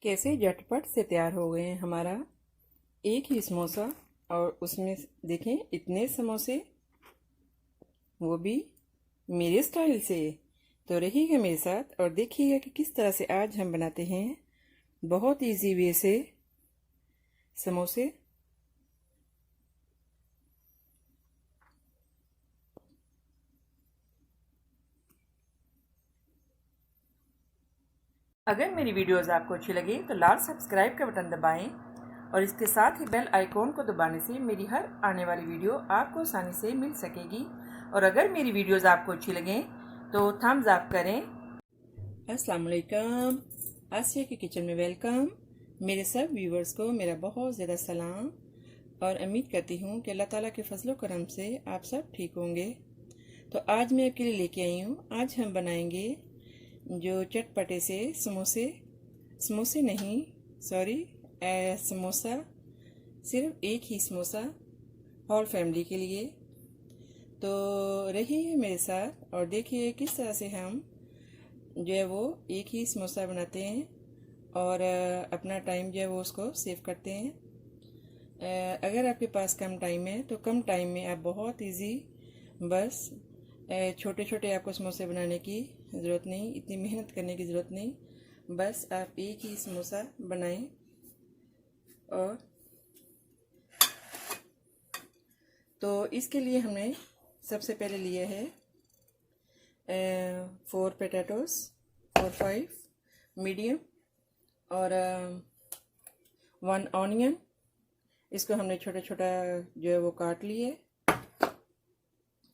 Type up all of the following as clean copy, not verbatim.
कैसे झटपट से तैयार हो गए हैं हमारा एक ही समोसा। और उसमें देखें इतने समोसे, वो भी मेरे स्टाइल से। तो रहिएगा मेरे साथ और देखिएगा कि किस तरह से आज हम बनाते हैं बहुत इजी वे से समोसे। अगर मेरी वीडियोस आपको अच्छी लगे तो लाल सब्सक्राइब का बटन दबाएं और इसके साथ ही बेल आइकॉन को दबाने से मेरी हर आने वाली वीडियो आपको आसानी से मिल सकेगी। और अगर मेरी वीडियोस आपको अच्छी लगें तो थम्स अप करें। अस्सलाम वालेकुम, आसिया के किचन में वेलकम। मेरे सब व्यूवर्स को मेरा बहुत ज़्यादा सलाम और उम्मीद करती हूँ कि अल्लाह ताला के फजलो करम से आप सब ठीक होंगे। तो आज मैं आपके लिए लेके आई हूँ, आज हम बनाएंगे जो चटपटे से समोसे। समोसे नहीं, सॉरी, समोसा। सिर्फ एक ही समोसा होल फैमिली के लिए। तो रहिए मेरे साथ और देखिए किस तरह से हम जो है वो एक ही समोसा बनाते हैं और अपना टाइम जो है वो उसको सेव करते हैं। अगर आपके पास कम टाइम है तो कम टाइम में आप बहुत इजी, बस छोटे छोटे आपको समोसे बनाने की ज़रूरत नहीं, इतनी मेहनत करने की ज़रूरत नहीं, बस आप एक ही समोसा बनाएं। और तो इसके लिए हमने सबसे पहले लिया है 4 पोटैटोस, 4-5 मीडियम, और 1 ऑनियन। इसको हमने छोटा छोटा जो है वो काट लिए।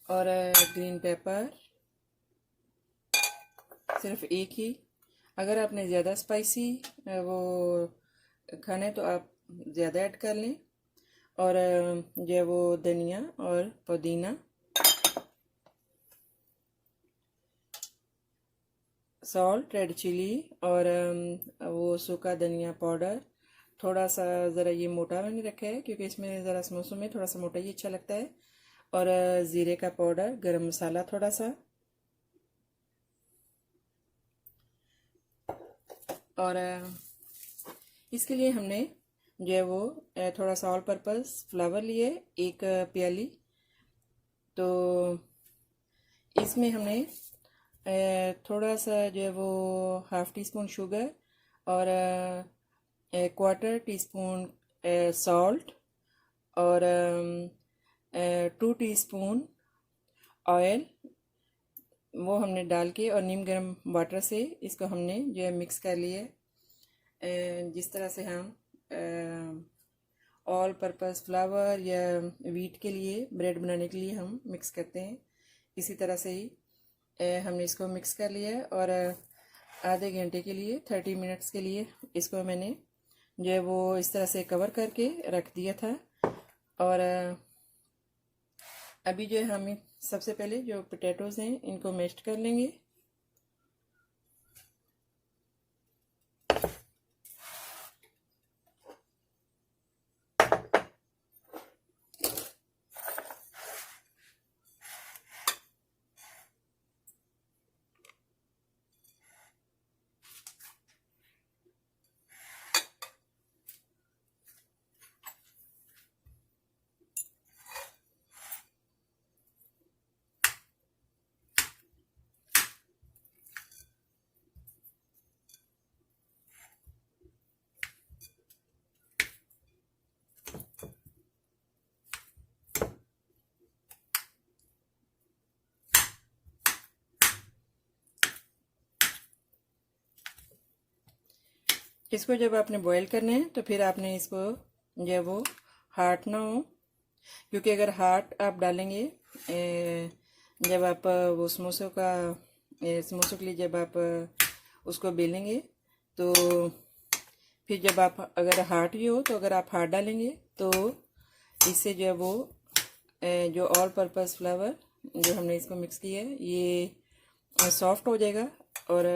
और ग्रीन पेपर सिर्फ एक ही। अगर आपने ज़्यादा स्पाइसी वो खाना है तो आप ज़्यादा ऐड कर लें। और जो है वो धनिया और पुदीना, सॉल्ट, रेड चिली, और वो सूखा धनिया पाउडर। थोड़ा सा ज़रा ये मोटा मैंने रखा है क्योंकि इसमें ज़रा समोसों में थोड़ा सा मोटा ही अच्छा लगता है। और ज़ीरे का पाउडर, गरम मसाला थोड़ा सा, और इसके लिए हमने जो है वो थोड़ा सा ऑल पर्पस फ्लावर लिए, एक प्याली। तो इसमें हमने थोड़ा सा जो है वो हाफ टी स्पून शुगर और 1/4 टीस्पून सॉल्ट और 2 टीस्पून ऑयल, वो हमने डाल के और नीम गर्म वाटर से इसको हमने जो है मिक्स कर लिया। जिस तरह से हम ऑल पर्पस फ्लावर या वीट के लिए, ब्रेड बनाने के लिए हम मिक्स करते हैं, इसी तरह से ही हमने इसको मिक्स कर लिया है। और आधे घंटे के लिए, 30 मिनट्स के लिए इसको मैंने जो है वो इस तरह से कवर करके रख दिया था। और अभी जो है हम सबसे पहले जो पोटैटोज़ हैं इनको मैश कर लेंगे। इसको जब आपने बॉईल करना है तो फिर आपने इसको जो है वो हार्ड ना हो, क्योंकि अगर हार्ड आप डालेंगे जब आप वो समोसों के लिए जब आप उसको बेलेंगे तो फिर जब आप अगर हार्ड ही हो तो अगर आप हार्ड डालेंगे तो इससे जो है वो जो ऑल पर्पस फ्लावर जो हमने इसको मिक्स किया है ये सॉफ्ट हो जाएगा। और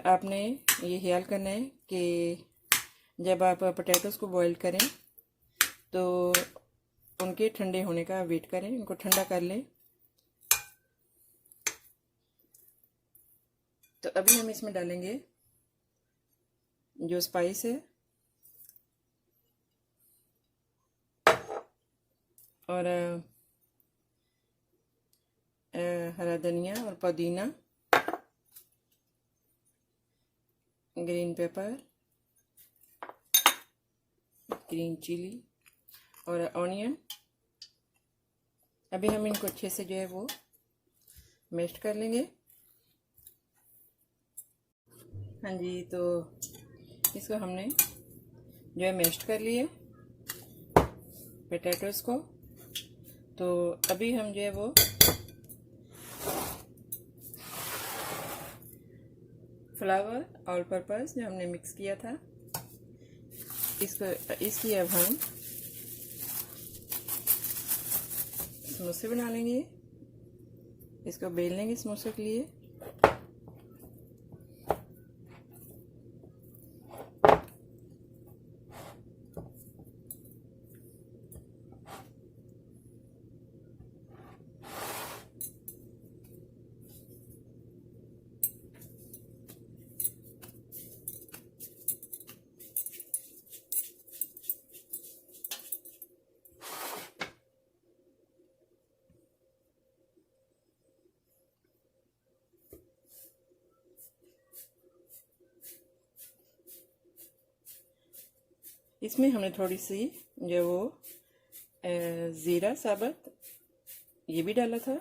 आपने ये ख्याल करना है कि जब आप पोटैटोज़ को बॉईल करें तो उनके ठंडे होने का वेट करें, उनको ठंडा कर लें। तो अभी हम इसमें डालेंगे जो स्पाइस है और हरा धनिया और पुदीना, ग्रीन पेपर, ग्रीन चिली और ऑनियन। अभी हम इनको अच्छे से जो है वो मैश कर लेंगे। हाँ जी, तो इसको हमने जो है मैश कर लिए पोटैटोस को। तो अभी हम जो है वो फ्लावर ऑल पर्पस जो हमने मिक्स किया था इसकी अब हम समोसे बना लेंगे। इसको बेल लेंगे समोसे के लिए। इसमें हमने थोड़ी सी जो वो ज़ीरा साबुत ये भी डाला था।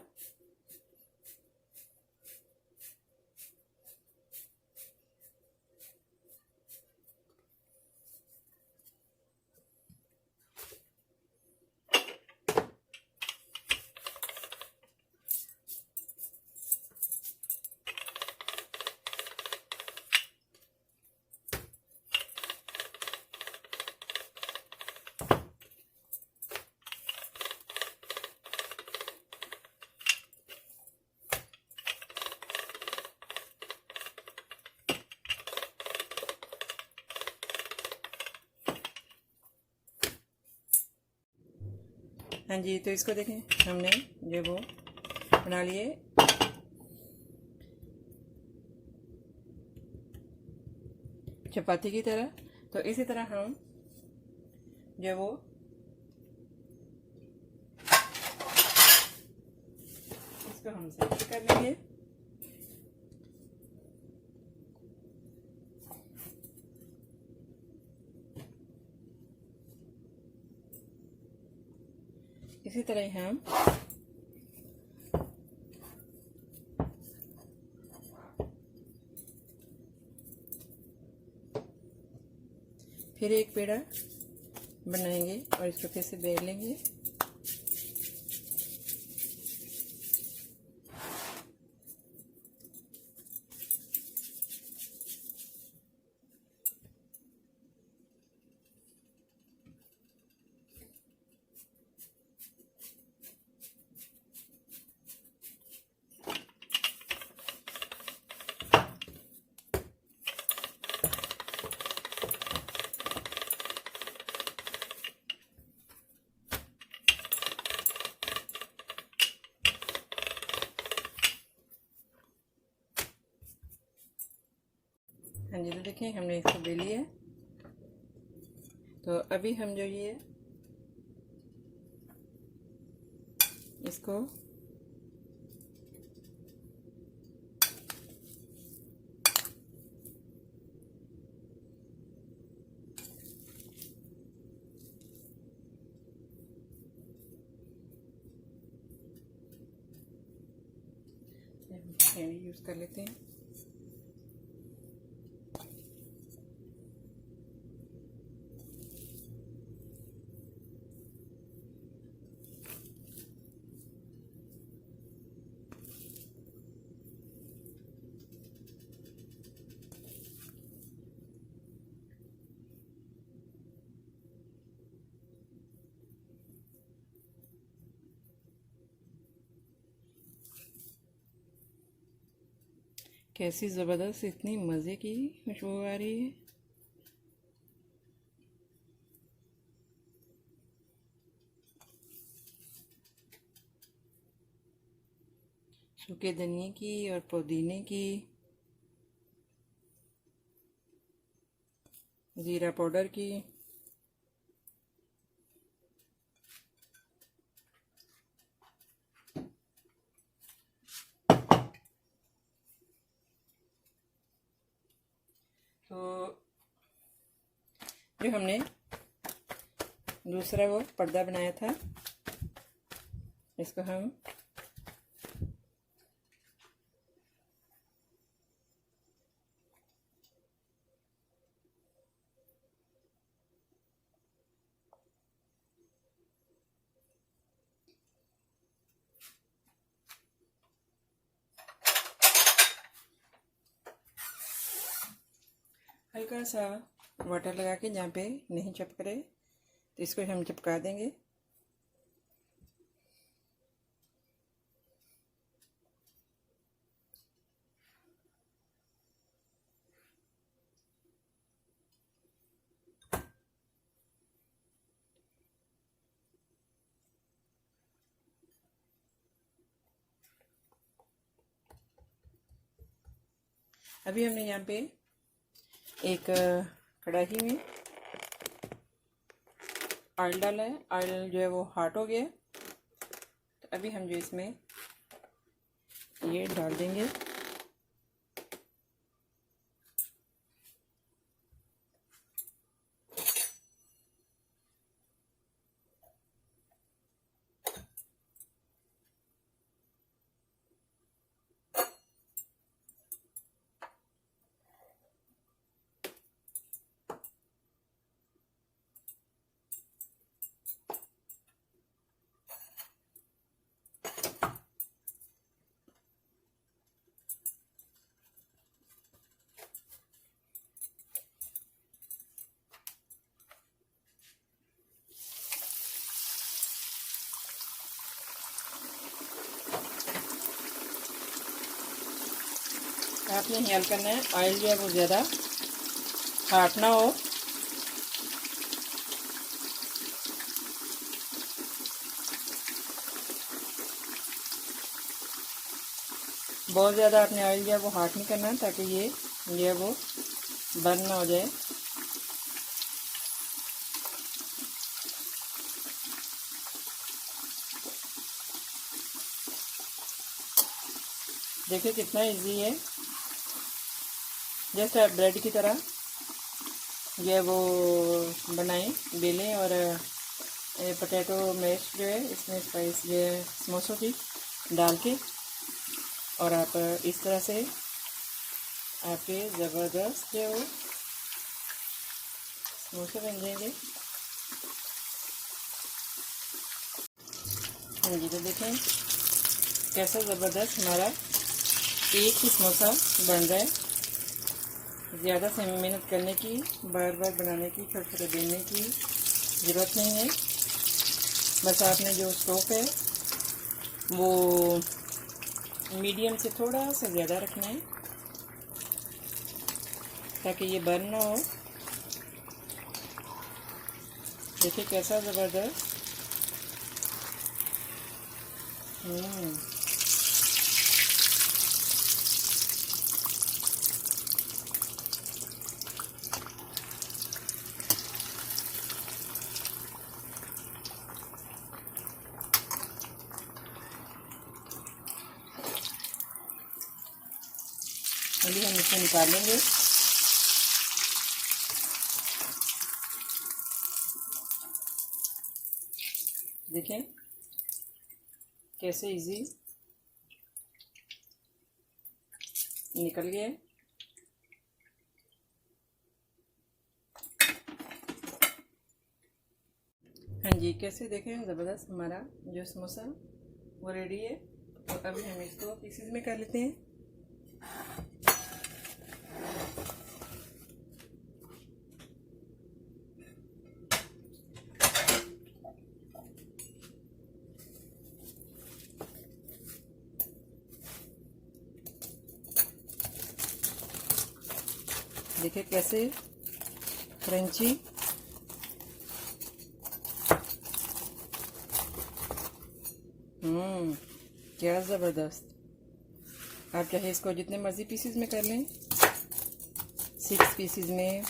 हाँ जी, तो इसको देखें हमने जो वो बना लिए चपाती की तरह। तो इसी तरह हम जो वो इसको हम सेट कर लेंगे। इसी तरह हम फिर एक पेड़ा बनाएंगे और इसको फिर से बेल लेंगे। हाँ जी, तो देखिए हमने इसको बेल लिया। तो अभी हम जो ये इसको यूज़ कर लेते हैं। कैसी ज़बरदस्त इतनी मज़े की खुशबू आ रही है। सूखे धनिए की और पुदीने की। ज़ीरा पाउडर की, तो जो हमने दूसरा वो पर्दा बनाया था इसको हम हल्का सा वाटर लगा के जहाँ पे नहीं चिपक रहे तो इसको हम चिपका देंगे। अभी हमने यहाँ पे एक कढ़ाई में ऑयल डाला है। ऑयल जो है वो हॉट हो गया है, तो अभी हम जो इसमें ये डाल देंगे। आपने ख्याल करना है ऑयल जो है वो ज़्यादा हॉट ना हो। बहुत ज़्यादा आपने ऑयल जो है वो हॉट नहीं करना ताकि ये जो है वो बर्न ना हो जाए। देखिए कितना इजी है, जैसे आप ब्रेड की तरह जो है वो बनाएं, बेलें और पोटैटो मैश जो है इसमें स्पाइस जो है समोसों की डाल के और आप इस तरह से आपके ज़बरदस्त जो है वो समोसे बन जाएंगे। हाँ जी, तो देखें कैसा ज़बरदस्त हमारा एक ही समोसा बन रहा है। ज़्यादा से मेहनत करने की, बार बार बनाने की, छोटे छोटे बेलने की ज़रूरत नहीं है। बस आपने जो स्टोव है वो मीडियम से थोड़ा सा ज़्यादा रखना है ताकि ये बर्न ना हो। देखिए कैसा ज़बरदस्त। अभी हम इसे निकाल लेंगे। देखें कैसे इजी निकल गए। हाँ जी, कैसे देखें ज़बरदस्त हमारा जो समोसा वो रेडी है। तो अभी हम इसको पीसेस में कर लेते हैं। देखिए कैसे क्रंची। क्या ज़बरदस्त। आप चाहे इसको जितने मर्ज़ी पीसीज में कर लें, 6 पीसीज में,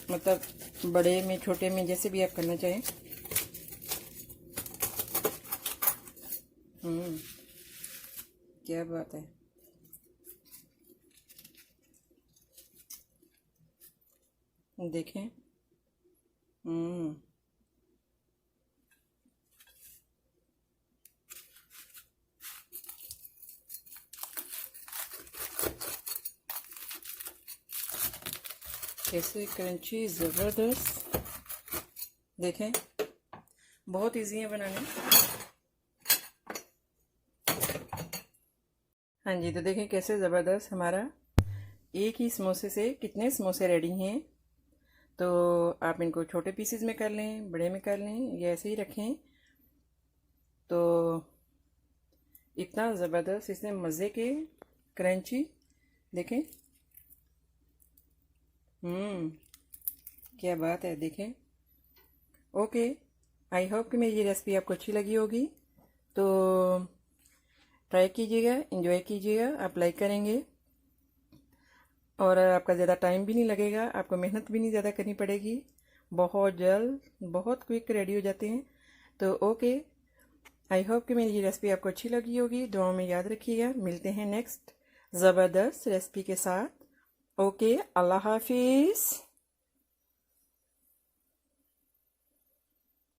मतलब बड़े में छोटे में जैसे भी आप करना चाहें। क्या बात है। देखें। कैसे क्रंची ज़बरदस्त। देखें, बहुत इजी है बनाने। हाँ जी, तो देखें कैसे ज़बरदस्त हमारा एक ही समोसे से कितने समोसे रेडी हैं। तो आप इनको छोटे पीसेस में कर लें, बड़े में कर लें, या ऐसे ही रखें। तो इतना ज़बरदस्त इसने मज़े के क्रंची। देखें। क्या बात है। देखें। ओके, आई होप कि मेरी ये रेसिपी आपको अच्छी लगी होगी। तो ट्राई कीजिएगा, एंजॉय कीजिएगा, आप लाइक करेंगे और आपका ज़्यादा टाइम भी नहीं लगेगा, आपको मेहनत भी नहीं ज़्यादा करनी पड़ेगी। बहुत जल्द, बहुत क्विक रेडी हो जाते हैं। तो ओके, आई होप कि मेरी ये रेसिपी आपको अच्छी लगी होगी। दुआओं में याद रखिएगा। मिलते हैं नेक्स्ट ज़बरदस्त रेसिपी के साथ। ओके, अल्लाह हाफिज़।